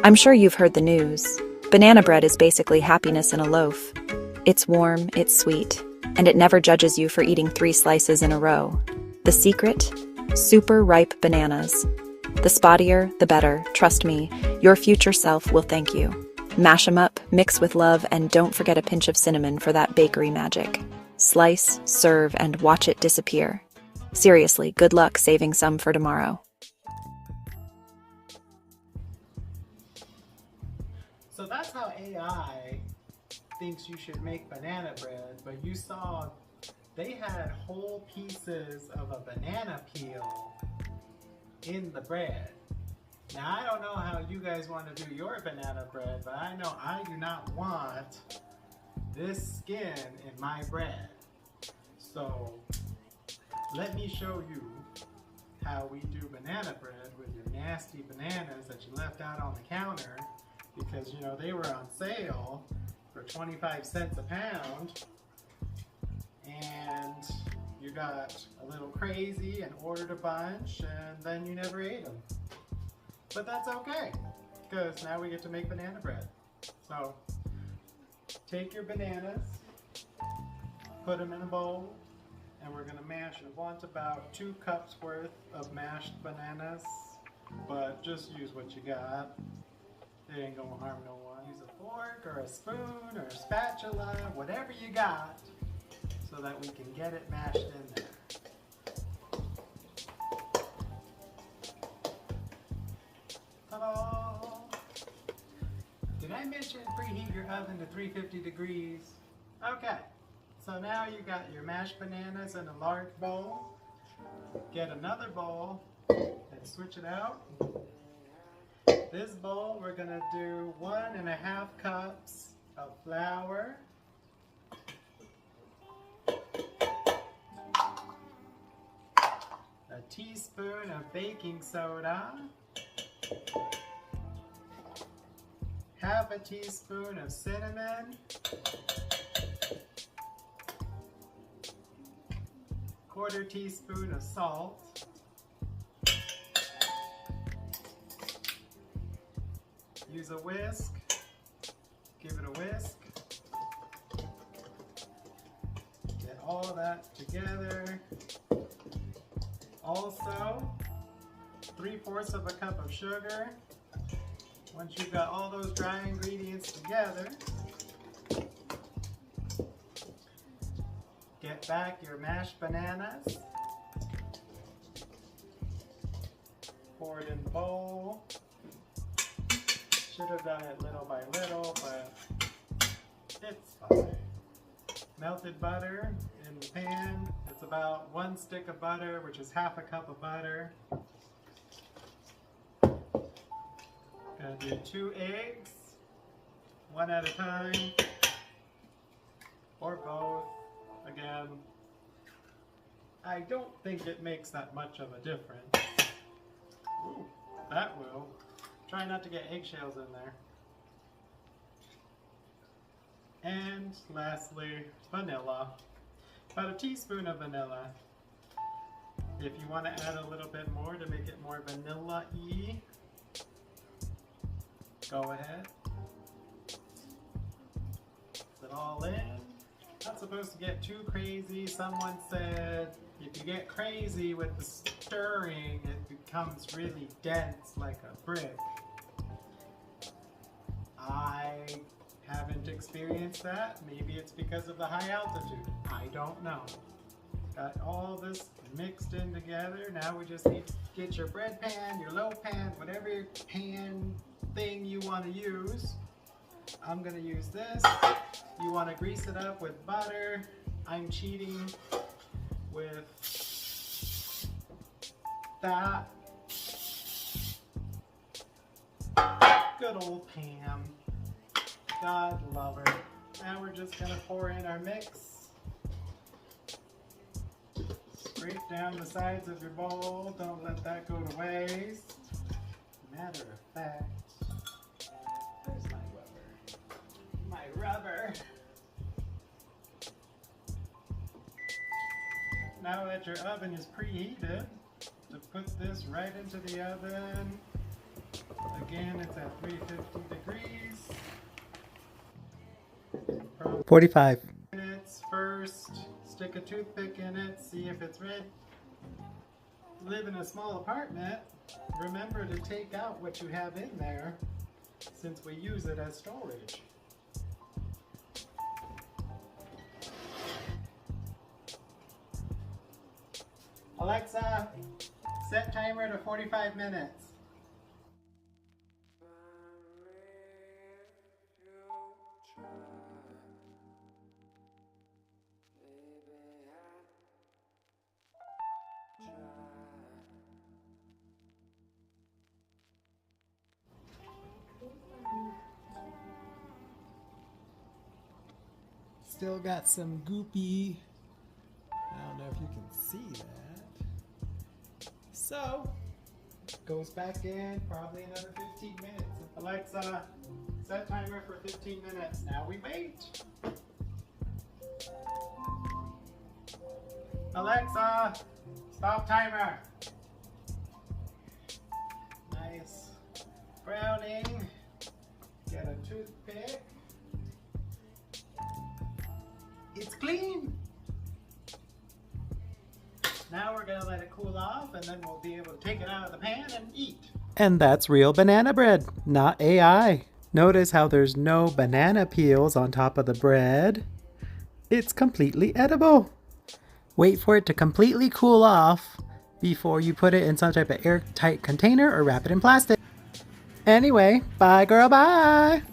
I'm sure you've heard the news. Banana bread is basically happiness in a loaf. It's warm, it's sweet, and it never judges you for eating 3 slices in a row. The secret? Super ripe bananas. The spottier, the better. Trust me, your future self will thank you. Mash 'em up, mix with love, and don't forget a pinch of cinnamon for that bakery magic. Slice, serve, and watch it disappear. Seriously, good luck saving some for tomorrow. So that's how AI thinks you should make banana bread, but you saw they had whole pieces of a banana peel in the bread. Now I don't know how you guys want to do your banana bread, but I know I do not want this skin in my bread. So let me show you how we do banana bread with your nasty bananas that you left out on the counter because you know they were on sale for 25 cents a pound and you got a little crazy and ordered a bunch and then you never ate them. But that's okay because now we get to make banana bread. So take your bananas, put them in a bowl, and we're going to mash. I want about 2 cups worth of mashed bananas, but just use what you got. It ain't gonna harm no one. Use a fork or a spoon or a spatula, whatever you got, so that we can get it mashed in there. Ta-da! Did I mention preheat your oven to 350 degrees? Okay, so now you got your mashed bananas in a large bowl. Get another bowl and switch it out. This bowl, we're gonna do 1.5 cups of flour, a teaspoon of baking soda, half a teaspoon of cinnamon, quarter teaspoon of salt, use a whisk, give it a whisk, get all that together. Also, 3/4 of a cup of sugar. Once you've got all those dry ingredients together, get back your mashed bananas, pour it in the bowl. Should have done it little by little, but it's fine. Melted butter in the pan. It's about 1 stick of butter, which is half a cup of butter. Gonna do 2 eggs, 1 at a time, or both. Again, I don't think it makes that much of a difference. Ooh, that will. Try not to get eggshells in there. And lastly, vanilla. About a teaspoon of vanilla. If you want to add a little bit more to make it more vanilla-y, go ahead. Put it all in. Not supposed to get too crazy. Someone said if you get crazy with the stirring, it becomes really dense like a brick. I haven't experienced that. Maybe it's because of the high altitude. I don't know. Got all this mixed in together. Now we just need to get your bread pan, your loaf pan, whatever pan thing you want to use. I'm going to use this. You want to grease it up with butter. I'm cheating with that. Good old Pam. God love her. Now we're just going to pour in our mix. Scrape down the sides of your bowl. Don't let that go to waste. Matter of fact, where's my rubber? My rubber. Now that your oven is preheated, to put this right into the oven. Again, it's at 350 degrees. 45 minutes first. Stick a toothpick in it, see if it's red. Live in a small apartment. Remember to take out what you have in there since we use it as storage. Alexa, set timer to 45 minutes. Still got some goopy. I don't know if you can see that. So, goes back in probably another 15 minutes. Alexa, set timer for 15 minutes. Now we wait. Alexa, stop timer. Nice browning. Get a toothpick. It's clean. Now we're gonna let it cool off and then we'll be able to take it out of the pan and eat. And that's real banana bread, not AI. Notice how there's no banana peels on top of the bread. It's completely edible. Wait for it to completely cool off before you put it in some type of airtight container or wrap it in plastic. Anyway, bye girl, bye.